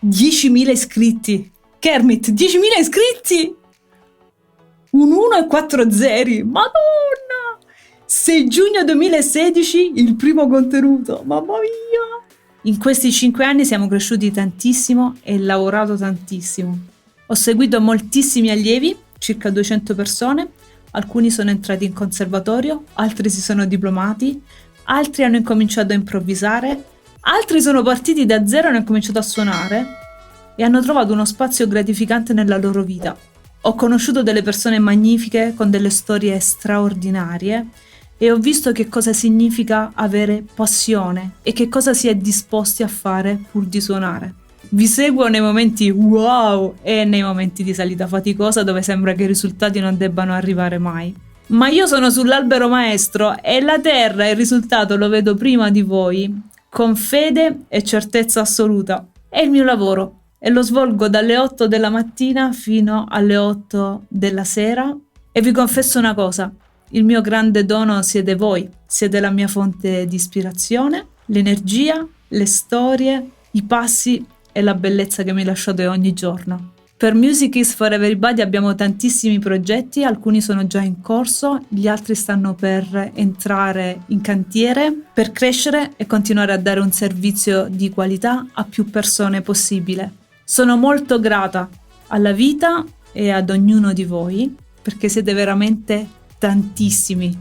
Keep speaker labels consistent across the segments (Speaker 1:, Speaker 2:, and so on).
Speaker 1: 10.000 iscritti. Kermit, 10.000 iscritti! Un 1 e 4 zeri. Madonna! 6 giugno 2016, il primo contenuto. Mamma mia! In questi 5 anni siamo cresciuti tantissimo e lavorato tantissimo. Ho seguito moltissimi allievi, circa 200 persone. Alcuni sono entrati in conservatorio, altri si sono diplomati, altri hanno incominciato a improvvisare, altri sono partiti da zero e hanno cominciato a suonare e hanno trovato uno spazio gratificante nella loro vita. Ho conosciuto delle persone magnifiche con delle storie straordinarie e ho visto che cosa significa avere passione e che cosa si è disposti a fare pur di suonare. Vi seguo nei momenti wow e nei momenti di salita faticosa dove sembra che i risultati non debbano arrivare mai. Ma io sono sull'albero maestro e la terra, il risultato lo vedo prima di voi, con fede e certezza assoluta. È il mio lavoro e lo svolgo dalle 8 della mattina fino alle 8 della sera e vi confesso una cosa. Il mio grande dono siete voi, siete la mia fonte di ispirazione, l'energia, le storie, i passi e la bellezza che mi lasciate ogni giorno. Per Music is for Everybody abbiamo tantissimi progetti, alcuni sono già in corso, gli altri stanno per entrare in cantiere, per crescere e continuare a dare un servizio di qualità a più persone possibile. Sono molto grata alla vita e ad ognuno di voi perché siete veramente tantissimi.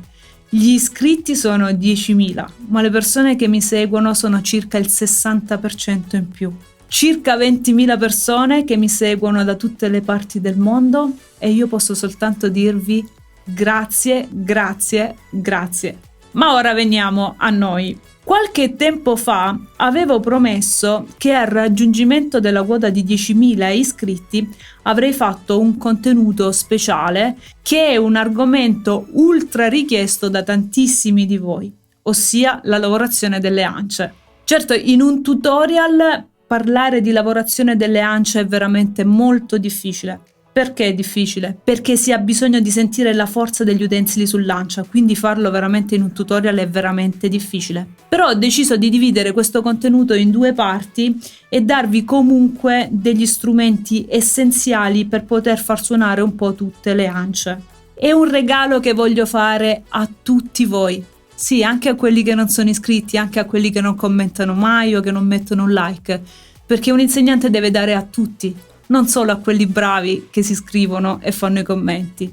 Speaker 1: Gli iscritti sono 10.000, ma le persone che mi seguono sono circa il 60% in più. Circa 20.000 persone che mi seguono da tutte le parti del mondo e io posso soltanto dirvi grazie, grazie, grazie. Ma ora veniamo a noi. Qualche tempo fa avevo promesso che al raggiungimento della quota di 10.000 iscritti avrei fatto un contenuto speciale che è un argomento ultra richiesto da tantissimi di voi, ossia la lavorazione delle ance. Certo, in un tutorial parlare di lavorazione delle ance è veramente molto difficile. Perché è difficile? Perché si ha bisogno di sentire la forza degli utensili sull'ancia, quindi farlo veramente in un tutorial è veramente difficile. Però ho deciso di dividere questo contenuto in 2 parti e darvi comunque degli strumenti essenziali per poter far suonare un po' tutte le ance. È un regalo che voglio fare a tutti voi. Sì, anche a quelli che non sono iscritti, anche a quelli che non commentano mai o che non mettono un like, perché un insegnante deve dare a tutti. Non solo a quelli bravi che si iscrivono e fanno i commenti.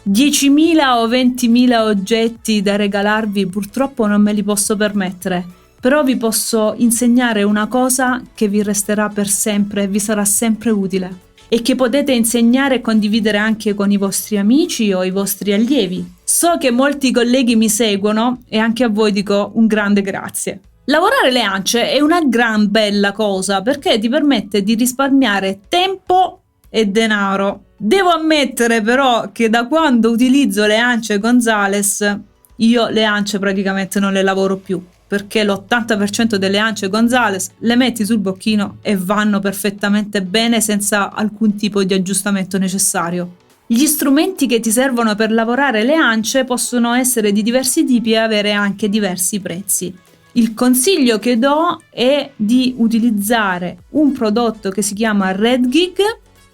Speaker 1: 10.000 o 20.000 oggetti da regalarvi purtroppo non me li posso permettere, però vi posso insegnare una cosa che vi resterà per sempre e vi sarà sempre utile e che potete insegnare e condividere anche con i vostri amici o i vostri allievi. So che molti colleghi mi seguono e anche a voi dico un grande grazie. Lavorare le ance è una gran bella cosa perché ti permette di risparmiare tempo e denaro. Devo ammettere però che da quando utilizzo le ance Gonzales, io le ance praticamente non le lavoro più, perché l'80% delle ance Gonzales le metti sul bocchino e vanno perfettamente bene senza alcun tipo di aggiustamento necessario. Gli strumenti che ti servono per lavorare le ance possono essere di diversi tipi e avere anche diversi prezzi. Il consiglio che do è di utilizzare un prodotto che si chiama RedGig,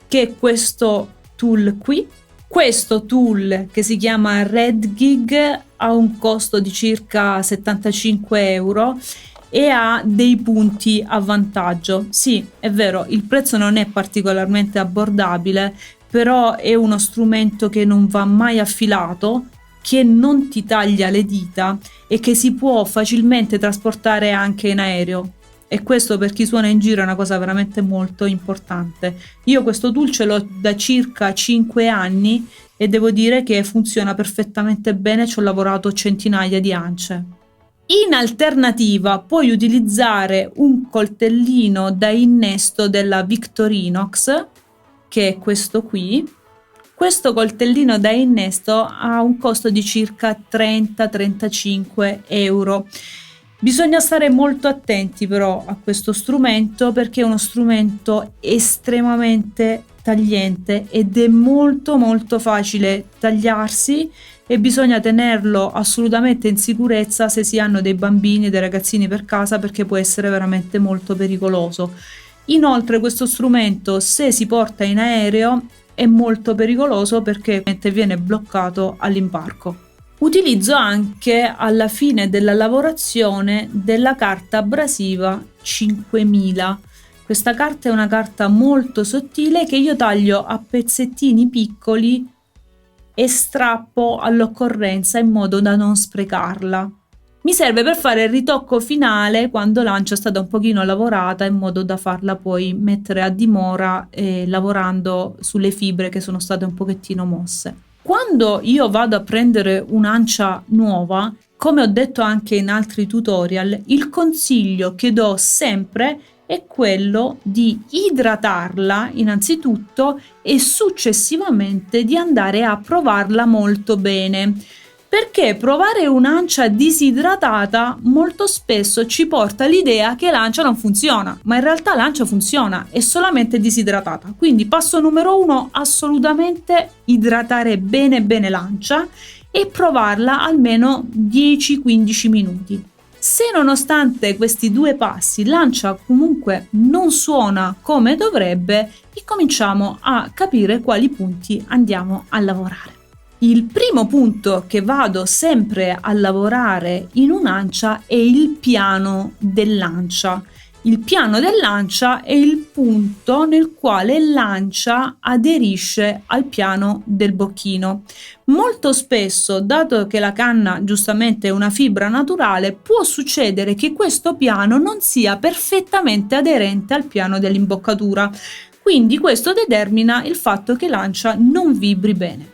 Speaker 1: che è questo tool qui. Questo tool che si chiama RedGig ha un costo di circa 75 euro e ha dei punti a vantaggio. Sì, è vero, il prezzo non è particolarmente abbordabile, però è uno strumento che non va mai affilato, che non ti taglia le dita e che si può facilmente trasportare anche in aereo. E questo per chi suona in giro è una cosa veramente molto importante. Io questo tool ce l'ho da circa 5 anni e devo dire che funziona perfettamente bene, ci ho lavorato centinaia di ance. In alternativa puoi utilizzare un coltellino da innesto della Victorinox, che è questo qui. Questo coltellino da innesto ha un costo di circa 30-35 euro. Bisogna stare molto attenti però a questo strumento perché è uno strumento estremamente tagliente ed è molto facile tagliarsi e bisogna tenerlo assolutamente in sicurezza se si hanno dei bambini, dei ragazzini per casa, perché può essere veramente molto pericoloso. Inoltre questo strumento, se si porta in aereo, è molto pericoloso perché viene bloccato all'imbarco. Utilizzo anche alla fine della lavorazione della carta abrasiva 5000. Questa carta è una carta molto sottile che io taglio a pezzettini piccoli e strappo all'occorrenza in modo da non sprecarla. Mi serve per fare il ritocco finale quando l'ANCA è stata un pochino lavorata, in modo da farla poi mettere a dimora lavorando sulle fibre che sono state un pochettino mosse. Quando io vado a prendere un'ancia nuova, come ho detto anche in altri tutorial, il consiglio che do sempre è quello di idratarla innanzitutto e successivamente di andare a provarla molto bene. Perché provare un'ancia disidratata molto spesso ci porta all'idea che l'ANCA non funziona, ma in realtà l'ANCA funziona, è solamente disidratata. Quindi passo numero 1, assolutamente idratare bene l'ANCA e provarla almeno 10-15 minuti. Se nonostante questi 2 passi l'ANCA comunque non suona come dovrebbe, cominciamo a capire quali punti andiamo a lavorare. Il primo punto che vado sempre a lavorare in un'ancia è il piano dell'ancia. Il piano dell'ancia è il punto nel quale l'ancia aderisce al piano del bocchino. Molto spesso, dato che la canna giustamente è una fibra naturale, può succedere che questo piano non sia perfettamente aderente al piano dell'imboccatura. Quindi questo determina il fatto che l'ancia non vibri bene.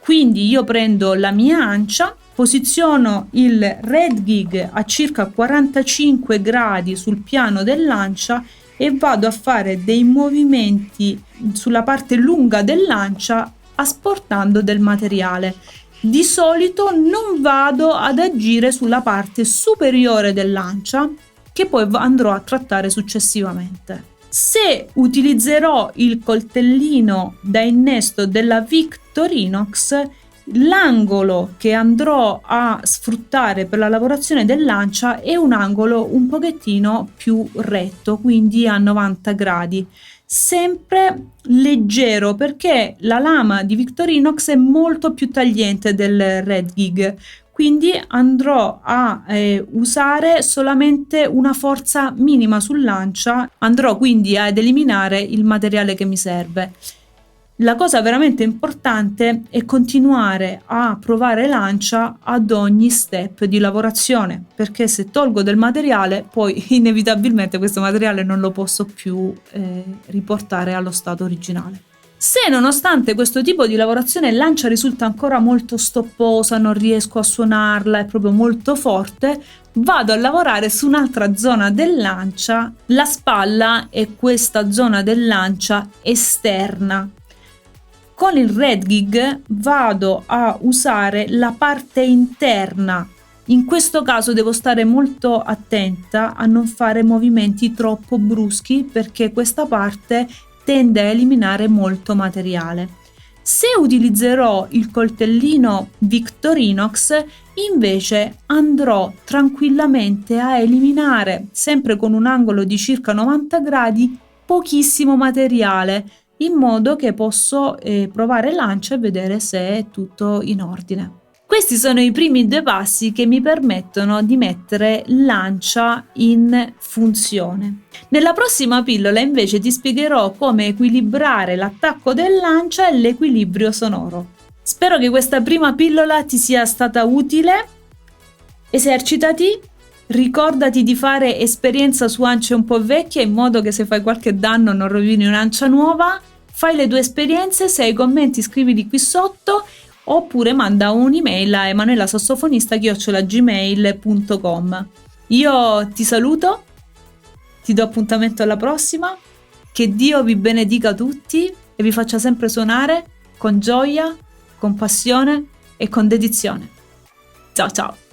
Speaker 1: Quindi io prendo la mia ancia, posiziono il red gig a circa 45 gradi sul piano dell'ancia e vado a fare dei movimenti sulla parte lunga dell'ancia asportando del materiale. Di solito non vado ad agire sulla parte superiore dell'ancia, che poi andrò a trattare successivamente. Se utilizzerò il coltellino da innesto della Victorinox, l'angolo che andrò a sfruttare per la lavorazione dell'ancia è un angolo un pochettino più retto, quindi a 90 gradi. Sempre leggero, perché la lama di Victorinox è molto più tagliente del Red Gig. Quindi andrò a usare solamente una forza minima sull'ancia, andrò quindi ad eliminare il materiale che mi serve. La cosa veramente importante è continuare a provare l'ancia ad ogni step di lavorazione, perché se tolgo del materiale poi inevitabilmente questo materiale non lo posso più riportare allo stato originale. Se nonostante questo tipo di lavorazione l'ancia risulta ancora molto stopposa, non riesco a suonarla, è proprio molto forte, vado a lavorare su un'altra zona dell'ancia. La spalla è questa zona dell'ancia esterna. Con il Red Gig vado a usare la parte interna. In questo caso devo stare molto attenta a non fare movimenti troppo bruschi, perché questa parte tende a eliminare molto materiale. Se utilizzerò il coltellino Victorinox, invece andrò tranquillamente a eliminare, sempre con un angolo di circa 90 gradi, pochissimo materiale, in modo che posso provare l'ancia e vedere se è tutto in ordine. Questi sono i primi 2 passi che mi permettono di mettere l'ancia in funzione. Nella prossima pillola invece ti spiegherò come equilibrare l'attacco dell'ancia e l'equilibrio sonoro. Spero che questa prima pillola ti sia stata utile. Esercitati, ricordati di fare esperienza su ance un po' vecchie, in modo che se fai qualche danno non rovini un'ancia nuova. Fai le tue esperienze, se hai commenti scrivili qui sotto, oppure manda un'email a emanuelasassofonista@gmail.com. Io ti saluto, ti do appuntamento alla prossima, che Dio vi benedica tutti e vi faccia sempre suonare con gioia, con passione e con dedizione. Ciao ciao!